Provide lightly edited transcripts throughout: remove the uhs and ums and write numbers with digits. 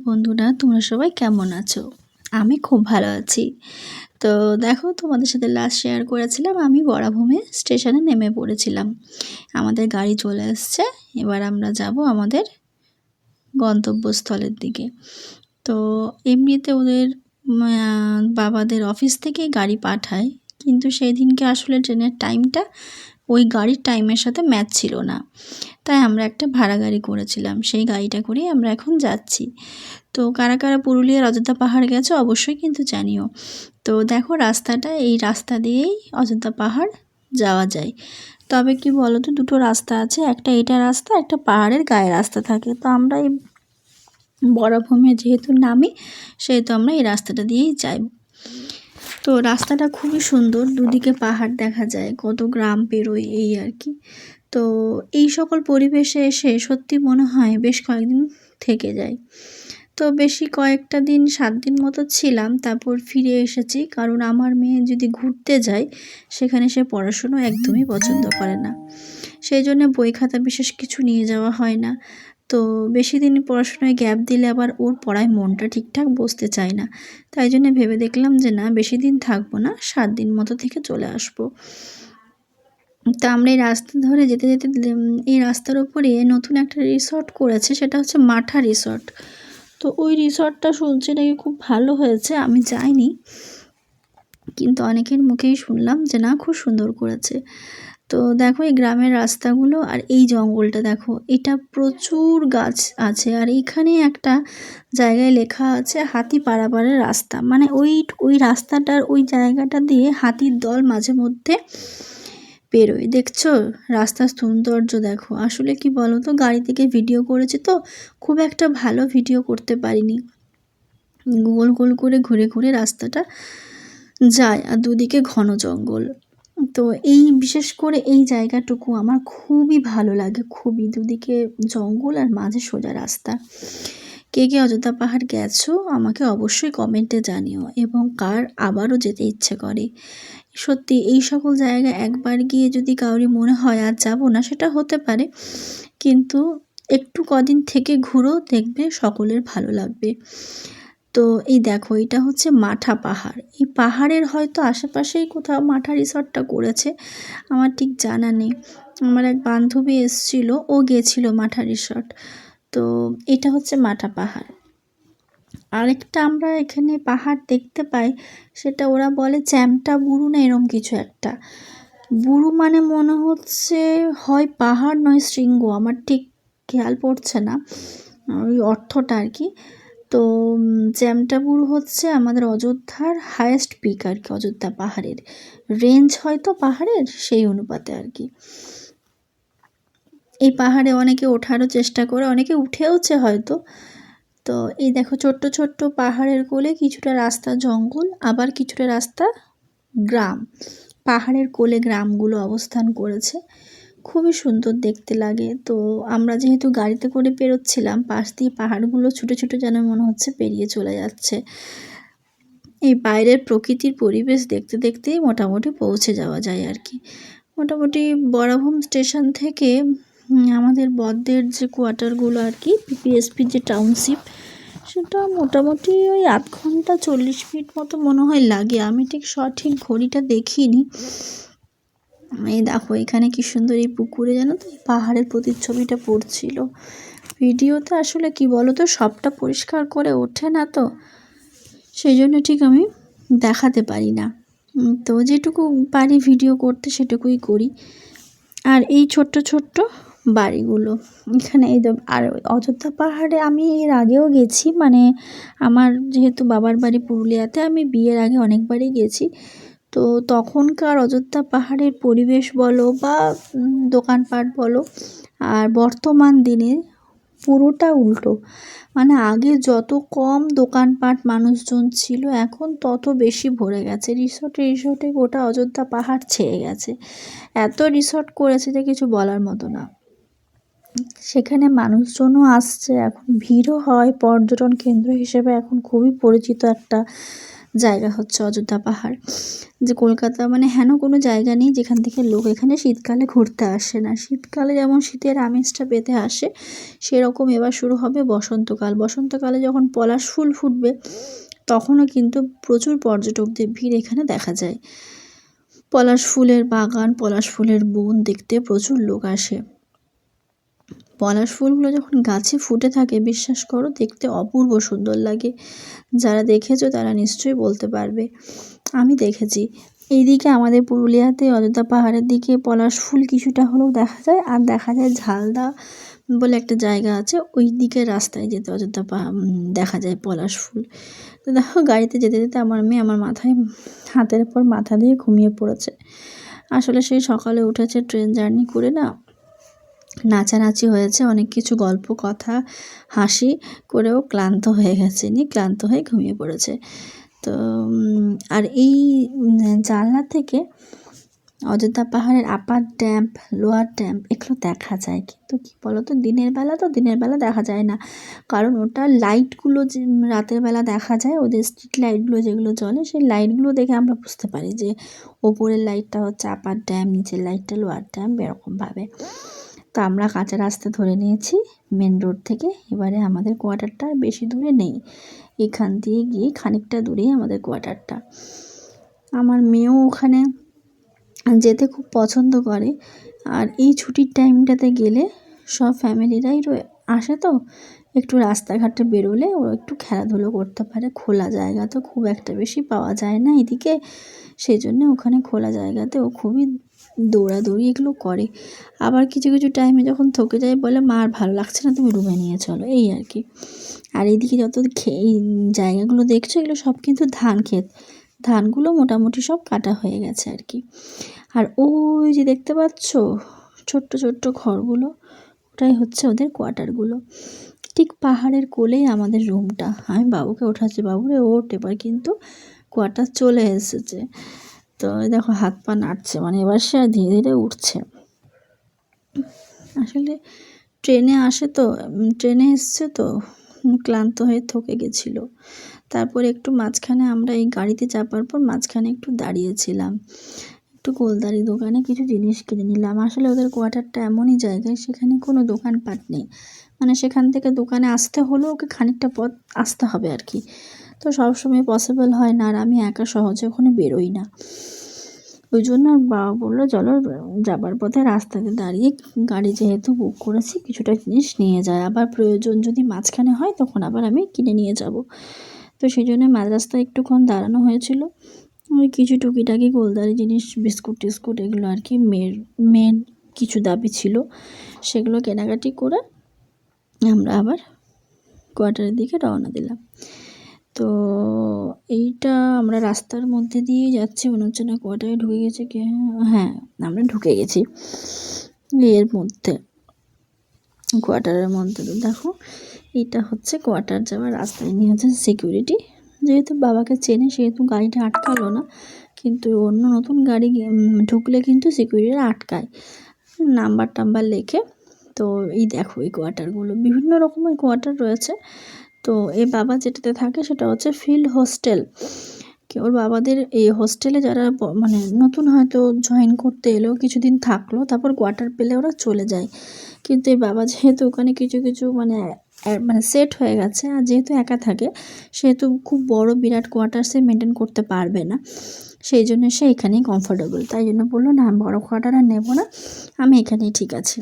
বন্ধুরা, তোমরা সবাই কেমন আছো? আমি খুব ভালো আছি। তো দেখো, তোমাদের সাথে লাস্ট শেয়ার করেছিলাম আমি বরাভূমি স্টেশনে নেমে পড়েছিলাম। আমাদের গাড়ি চলে এসছে। এবার আমরা যাব আমাদের গন্তব্যস্থলের দিকে। তো এমনিতে ওদের বাবাদের অফিস থেকেই গাড়ি পাঠায়, কিন্তু সেই দিনকে আসলে ট্রেনের টাইমটা ওই গাড়ির টাইমের সাথে ম্যাচ ছিল না। তাই আমরা একটা ভাড়া গাড়ি করেছিলাম, সেই গাড়িটা করেই আমরা এখন যাচ্ছি। তো কারা কারা পুরুলিয়ার অযোধ্যা পাহাড় গেছো অবশ্যই কিন্তু জানিও। তো দেখো রাস্তাটা, এই রাস্তা দিয়েই অযোধ্যা পাহাড় যাওয়া যায়। তবে কি বলো তো, দুটো রাস্তা আছে, একটা এটা রাস্তা, একটা পাহাড়ের গায়ে রাস্তা থাকে। তো আমরা এই বরাভূমে যেহেতু নামি, সেহেতু আমরা এই রাস্তাটা দিয়েই যাই। তো রাস্তাটা খুবই সুন্দর, দুদিকে পাহাড় দেখা যায়, কত গ্রাম পেরোয় এই আর কি। তো এই সকল পরিবেশে এসে সত্যি মনে হয় বেশ কয়েকদিন থেকে যায়। তো বেশি কয়েকটা দিন, 7 দিন মতো ছিলাম, তারপর ফিরে এসেছি। কারণ আমার মেয়ে যদি ঘুরতে যায়, সেখানে সে পড়াশুনো একদমই পছন্দ করে না। সেই জন্য বই খাতা বিশেষ কিছু নিয়ে যাওয়া হয় না। তো বেশি দিন পড়াশোনায় গ্যাপ দিলে আবার ওর পড়ায় মনটা ঠিকঠাক বসতে চায় না। তাই জন্য ভেবে দেখলাম যে না, বেশি দিন থাকবো না, 7 দিন মতো থেকে চলে আসবো। তা আমরা এই রাস্তা ধরে যেতে যেতে এই রাস্তার ওপরে নতুন একটা রিসর্ট করেছে, সেটা হচ্ছে মাঠা রিসর্ট। তো ওই রিসর্টটা শুনছি নাকি খুব ভালো হয়েছে, আমি যাইনি, কিন্তু অনেকের মুখেই শুনলাম যে না, খুব সুন্দর করেছে। তো দেখো এই গ্রামের রাস্তাগুলো আর এই জঙ্গলটা দেখো, এটা প্রচুর গাছ আছে। আর এইখানে একটা জায়গায় লেখা আছে হাতি পারাপারের রাস্তা, মানে ওই রাস্তাটার ওই জায়গাটা দিয়ে হাতির দল মাঝে মধ্যে বেরোয়। দেখছো রাস্তার সৌন্দর্য দেখো। আসলে কি বলো তো, গাড়ি থেকে ভিডিও করেছি তো খুব একটা ভালো ভিডিও করতে পারিনি। গোল গোল করে ঘুরে ঘুরে রাস্তাটা যায়, আর দুদিকে ঘন জঙ্গল। তো এই বিশেষ করে এই জায়গাটুকু আমার খুবই ভালো লাগে, খুবই। দুদিকে জঙ্গল আর মাঝে সোজা রাস্তা। কে কে অযোধ্যা পাহাড় গেছো আমাকে অবশ্যই কমেন্টে জানিও, এবং কার আবারও যেতে ইচ্ছে করে। সত্যি এই সকল জায়গায় একবার গিয়ে যদি কাউরি মনে হয় আর যাব না, সেটা হতে পারে, কিন্তু একটু কদিন থেকে ঘুরো, দেখবে সকলের ভালো লাগবে। তো এই দেখো, এটা হচ্ছে মাঠা পাহাড়। এই পাহাড়ের হয়তো আশেপাশেই কোথাও মাঠা রিসর্টটা করেছে, আমার ঠিক জানা নেই। আমার এক বান্ধবী এসেছিল, ও গেছিল মাঠা রিসর্ট। তো এটা হচ্ছে মাঠা পাহাড়। আরেকটা আমরা এখানে পাহাড় দেখতে পাই, সেটা ওরা বলে চ্যামটা বুরু না এরম কিছু একটা। বুরু মানে মনে হচ্ছে হয় পাহাড় নয় শৃঙ্গ, আমার ঠিক খেয়াল পড়ছে না ওই অর্থটা আর কি। তো চ্যামটা বুরু হচ্ছে আমাদের অযোধ্যার হায়েস্ট পিক আর কি, অযোধ্যা পাহাড়ের রেঞ্জ হয়তো পাহাড়ের সেই অনুপাতে আর কি। এই পাহাড়ে অনেকে ওঠারও চেষ্টা করে, অনেকে উঠেওছে হয়তো। তো এই দেখো, ছোট্ট ছোট্ট পাহাড়ের কোলে কিছুটা রাস্তা জঙ্গল, আবার কিছুটা রাস্তা গ্রাম। পাহাড়ের কোলে গ্রামগুলো অবস্থান করেছে, খুবই সুন্দর দেখতে লাগে। তো আমরা যেহেতু গাড়িতে করে পেরোচ্ছিলাম, পাশ দিয়ে পাহাড়গুলো ছুটে ছুটে যেন মনে হচ্ছে পেরিয়ে চলে যাচ্ছে। এই বাইরের প্রকৃতির পরিবেশ দেখতে দেখতেই মোটামুটি পৌঁছে যাওয়া যায় আর কি। মোটামুটি বরাভূম স্টেশন থেকে আমাদের বদ্দের যে কোয়ার্টারগুলো আর কি, পিপিএসপির যে টাউনশিপ, সেটা মোটামুটি ওই 8 ঘন্টা 40 মিনিট মতো মনে হয় লাগে। আমি ঠিক সঠিক ঘড়িটা দেখিনি। এই দেখো এখানে কি সুন্দর এই পুকুরে জানো তো এই পাহাড়ের প্রতিচ্ছবিটা পড়ছিল। ভিডিওতে আসলে কি বলো তো, সবটা পরিষ্কার করে ওঠে না, তো সেই জন্য ঠিক আমি দেখাতে পারি না। তো যেটুকু পারি ভিডিও করতে সেটুকুই করি। আর এই ছোট্ট ছোট্ট বাড়িগুলো এখানে, এই আর অযোধ্যা পাহাড়ে আমি এর আগেও গেছি, মানে আমার যেহেতু বাবার বাড়ি পুরুলিয়াতে, আমি বিয়ের আগে অনেকবারই গেছি। তো তখনকার অযোধ্যা পাহাড়ের পরিবেশ বলো বা দোকানপাট বলো, আর বর্তমান দিনে পুরোটা উল্টো। মানে আগে যত কম দোকানপাট মানুষজন ছিল, এখন তত বেশি ভরে গেছে। রিসর্টে রিসর্টে গোটা অযোধ্যা পাহাড় ছেয়ে গেছে। এত রিসর্ট করেছে যে কিছু বলার মতো না। সেখানে মানুষজনও আসছে, এখন ভিড়ও হয়, পর্যটন কেন্দ্র হিসেবে এখন খুবই পরিচিত একটা জায়গা হচ্ছে অযোধ্যা পাহাড়। যে কলকাতা মানে হেন কোনো জায়গা নেই যেখান থেকে লোক এখানে শীতকালে ঘুরতে আসে না। শীতকালে যেমন শীতের আমেজটা পেতে আসে, সেরকম এবার শুরু হবে বসন্তকাল। বসন্তকালে যখন পলাশ ফুল ফুটবে তখনও কিন্তু প্রচুর পর্যটকদের ভিড় এখানে দেখা যায়। পলাশ ফুলের বাগান, পলাশ ফুলের বন দেখতে প্রচুর লোক আসে। পলাশ ফুলগুলো যখন গাছে ফুটে থাকে, বিশ্বাস করো দেখতে অপূর্ব সুন্দর লাগে। যারা দেখেছো তারা নিশ্চয়ই বলতে পারবে। আমি দেখেছি। এইদিকে আমাদের পুরুলিয়াতে অযোধ্যা পাহাড়ের দিকে পলাশ ফুল কিছুটা হলেও দেখা যায়, আর দেখা যায় ঝালদা বলে একটা জায়গা আছে, ওই দিকে রাস্তায় যেতে অযোধ্যা দেখা যায় পলাশ ফুল। তো দেখো গাড়িতে যেতে যেতে আমার মেয়ে আমার মাথায় হাতের উপর মাথা দিয়ে ঘুমিয়ে পড়েছে। আসলে সেই সকালে উঠেছে ট্রেন জার্নি করে না, নাচানাচি হয়েছে, অনেক কিছু গল্প কথা হাসি করেও ক্লান্ত হয়ে গেছে, ক্লান্ত হয়ে ঘুমিয়ে পড়েছে। তো আর এই জানলা থেকে অযোধ্যা পাহাড়ের আপার ড্যাম্প, লোয়ার ড্যাম্প এগুলো দেখা যায়। কিন্তু কি বলো তো, দিনের বেলা দেখা যায় না, কারণ ওটা লাইটগুলো যে রাতের বেলা দেখা যায়, ওদের স্ট্রিট লাইটগুলো যেগুলো জ্বলে, সেই লাইটগুলো দেখে আমরা বুঝতে পারি যে ওপরের লাইটটা হচ্ছে আপার ড্যাম, নিচের লাইটটা লোয়ার ড্যাম, এরকমভাবে। তো আমরা কাঁচা রাস্তা ধরে নিয়েছি মেন রোড থেকে। এবারে আমাদের কোয়ার্টারটা বেশি দূরে নেই, এখান দিয়ে গিয়ে খানিকটা দূরেই আমাদের কোয়ার্টারটা। আমার মেয়েও ওখানে যেতে খুব পছন্দ করে। আর এই ছুটির টাইমটাতে গেলে সব ফ্যামিলিরাই আসে, তো একটু রাস্তাঘাটে বেরোলে ও একটু খেলাধুলো করতে পারে। খোলা জায়গা তো খুব একটা বেশি পাওয়া যায় না এদিকে, সেই জন্য ওখানে খোলা জায়গাতে ও খুবই দৌড়াদৌড়ি এগুলো করে। আবার কিছু কিছু টাইমে যখন থকে যায় বলে মা আর ভালো লাগছে না, তুমি রুমে নিয়ে চলো, এই আর কি। আর এইদিকে যত এই জায়গাগুলো দেখছো এগুলো সব কিন্তু ধান ক্ষেত, ধানগুলো মোটামুটি সব কাটা হয়ে গেছে আর কি। আর ওই যে দেখতে পাচ্ছ ছোট্ট ছোট্ট ঘরগুলো, ওটাই হচ্ছে ওদের কোয়ার্টারগুলো। ঠিক পাহাড়ের কোলেই আমাদের রুমটা। আমি বাবুকে ওঠাচ্ছি, বাবুরে ওঠ, এবার কিন্তু কোয়ার্টার চলে এসেছে। তো দেখো হাত পা নাড়ছে, মানে এবার সে আর ধীরে ধীরে উঠছে। আসলে ট্রেনে আসে তো, ট্রেনে এসছে তো ক্লান্ত হয়ে থকে গেছিলো। তারপর একটু মাঝখানে আমরা এই গাড়িতে চাপার পর মাঝখানে একটু দাঁড়িয়েছিলাম, একটু গোলদারি দোকানে কিছু জিনিস কিনে নিলাম। আসলে ওদের কোয়ার্টারটা এমনই জায়গায় সেখানে কোনো দোকানপাট নেই, মানে সেখান থেকে দোকানে আসতে হলেও ওকে খানিকটা পথ আসতে হবে আর কি। তো সবসময় পসিবল হয় না, আর আমি একা সহজে ওখানে বেরোই না। ওই জন্য বাবা বললো চলো যাবার পথে রাস্তাতে দাঁড়িয়ে গাড়ি যেহেতু বুক করেছি কিছুটা জিনিস নিয়ে যায়, আবার প্রয়োজন যদি মাঝখানে হয় তখন আবার আমি কিনে নিয়ে যাব। তো সেই জন্য মাঝ রাস্তায় একটুক্ষণ দাঁড়ানো হয়েছিল। ওই কিছু টুকিটাকি গোলদারি জিনিস, বিস্কুট টিস্কুট এগুলো আর কি, মেয়ের কিছু দাবি ছিল, সেগুলো কেনাকাটি করে আমরা আবার কোয়ার্টারের দিকে রওনা দিলাম। তো এইটা আমরা রাস্তার মধ্যে দিয়েই যাচ্ছি, মনে হচ্ছে না কোয়ার্টারে ঢুকে গেছে কি, হ্যাঁ আমরা ঢুকে গেছি এর মধ্যে, কোয়ার্টারের মধ্যে। তো দেখো এইটা হচ্ছে কোয়ার্টার যাওয়ার রাস্তায় নিয়ে হচ্ছে সিকিউরিটি। যেহেতু বাবাকে চেনে সেহেতু গাড়িটা আটকালো না, কিন্তু অন্য নতুন গাড়ি ঢুকলে কিন্তু সিকিউরিটিরা আটকায় নাম্বার টাম্বার লেখে। তো এই দেখো এই কোয়ার্টারগুলো, বিভিন্ন রকমের কোয়ার্টার রয়েছে। তো এই বাবা যেটাতে থাকে সেটা হচ্ছে ফিল্ড হোস্টেল। ওর বাবাদের এই হোস্টেলে যারা মানে নতুন হয়তো জয়েন করতে এলো, কিছুদিন থাকলো, তারপর কোয়ার্টার পেলে ওরা চলে যায়। কিন্তু এই বাবা যেহেতু ওখানে কিছু কিছু মানে সেট হয়ে গেছে, আর যেহেতু একা থাকে সেহেতু খুব বড় বিরাট কোয়ার্টার সে মেনটেন করতে পারবে না, সেই জন্য সে এখানেই কমফোর্টেবল। তাই জন্য বললো না আমি বড়ো কোয়ার্টার আর নেবো না, আমি এখানেই ঠিক আছি,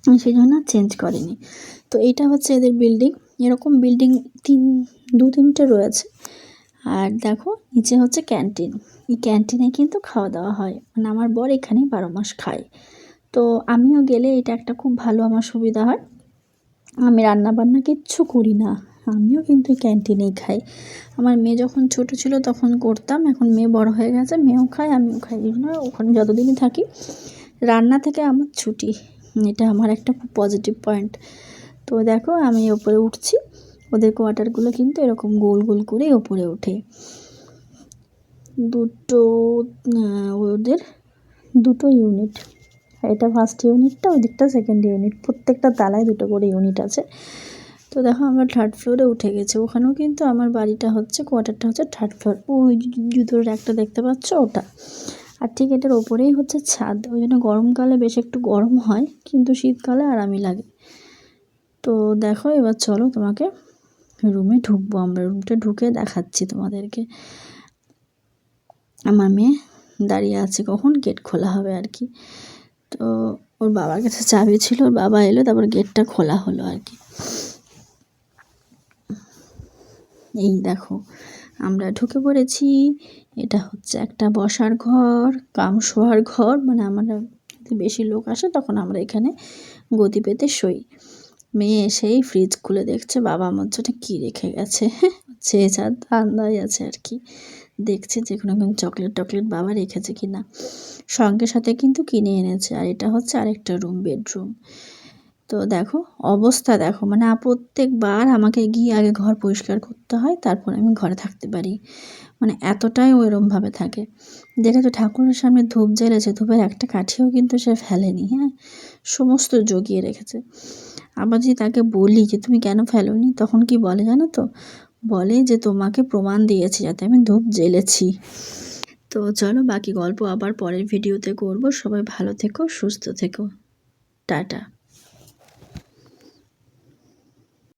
সেই জন্য চেঞ্জ করেনি। তো এটা হচ্ছে এদের বিল্ডিং, এরকম বিল্ডিং দু তিনটে রয়েছে। আর দেখো নিচে হচ্ছে ক্যান্টিন, এই ক্যান্টিনে কিন্তু খাওয়া দাওয়া হয়, মানে আমার বর এখানেই 12 মাস খায়। তো আমিও গেলে এটা একটা খুব ভালো আমার সুবিধা হয়, আমি রান্না বান্না কিচ্ছু করি না, আমিও কিন্তু ক্যান্টিনেই খাই। আমার মেয়ে যখন ছোট ছিল তখন করতাম, এখন মেয়ে বড় হয়ে গেছে, মেয়েও খায় আমিও খাই, এই জন্য ওখানে যতদিনই থাকি রান্না থেকে আমার ছুটি, এটা আমার একটা খুব পজিটিভ পয়েন্ট। তো দেখো আমি ওপরে উঠছি, ওদের কোয়ার্টারগুলো কিন্তু এরকম গোল গোল করে ওপরে ওঠে। ওদের দুটো ইউনিট, এটা ফার্স্ট ইউনিটটা, ওই দিকটা সেকেন্ড ইউনিট, প্রত্যেকটা তালায় দুটো করে ইউনিট আছে। তো তো দেখো আমরা থার্ড ফ্লোরে উঠে গেছি, ওখানেও কিন্তু আমার বাড়িটা হচ্ছে, কোয়ার্টারটা হচ্ছে থার্ড ফ্লোর, ওই জুতোর র্যাকটা দেখতে পাচ্ছ ওটা। আর ঠিক এটার ওপরেই হচ্ছে ছাদ, ওই জন্য গরমকালে বেশ একটু গরম হয়, কিন্তু শীতকালে আরামই লাগে। তো দেখো এবার চলো তোমাকে রুমে ঢুকবো, আমরা রুমটা ঢুকে দেখাচ্ছি তোমাদেরকে। আমার মেয়ে দাঁড়িয়ে আছে কখন গেট খোলা হবে আর কি। তো ওর বাবার কাছে চাবি ছিল, ওর বাবা এলো, তারপর গেটটা খোলা হলো আর কি। এই দেখো আমরা ঢুকে পড়েছি। এটা হচ্ছে একটা বসার ঘর কাম শোয়ার ঘর, মানে আমরা যদি বেশি লোক আসে তখন আমরা এখানে গদি পেতে শুই। মেয়ে এসেই ফ্রিজ খুলে দেখছে বাবা আমার জন্য কী রেখে গেছে, সে যা ধান্দায় আছে আর কি, দেখছে যে কোনো চকলেট টকলেট বাবা রেখেছে কি না। সঙ্গে সাথে কিন্তু কিনে এনেছে। আর এটা হচ্ছে আরেকটা রুম, বেডরুম। তো দেখো অবস্থা দেখো, মানে প্রত্যেকবার আমাকে গিয়ে আগে ঘর পরিষ্কার করতে হয়, তারপর আমি ঘরে থাকতে পারি, মানে এতটাই ওইরমভাবে থাকে। দেখেছো ঠাকুরের সামনে ধূপ জ্বেলেছে, ধূপের একটা কাঠিও কিন্তু সে ফেলেনি, হ্যাঁ সমস্ত জগিয়ে রেখেছে। আবার যদি তাকে বলি যে তুমি কেন ফেলোনি, তখন কি বলে জানো তো, বলে যে তোমাকে প্রমাণ দিয়েছি যাতে আমি ধূপ জ্বেলেছি। তো চলো বাকি গল্প আবার পরের ভিডিওতে করব। সবাই ভালো থেকো, সুস্থ থেকো, টাটা।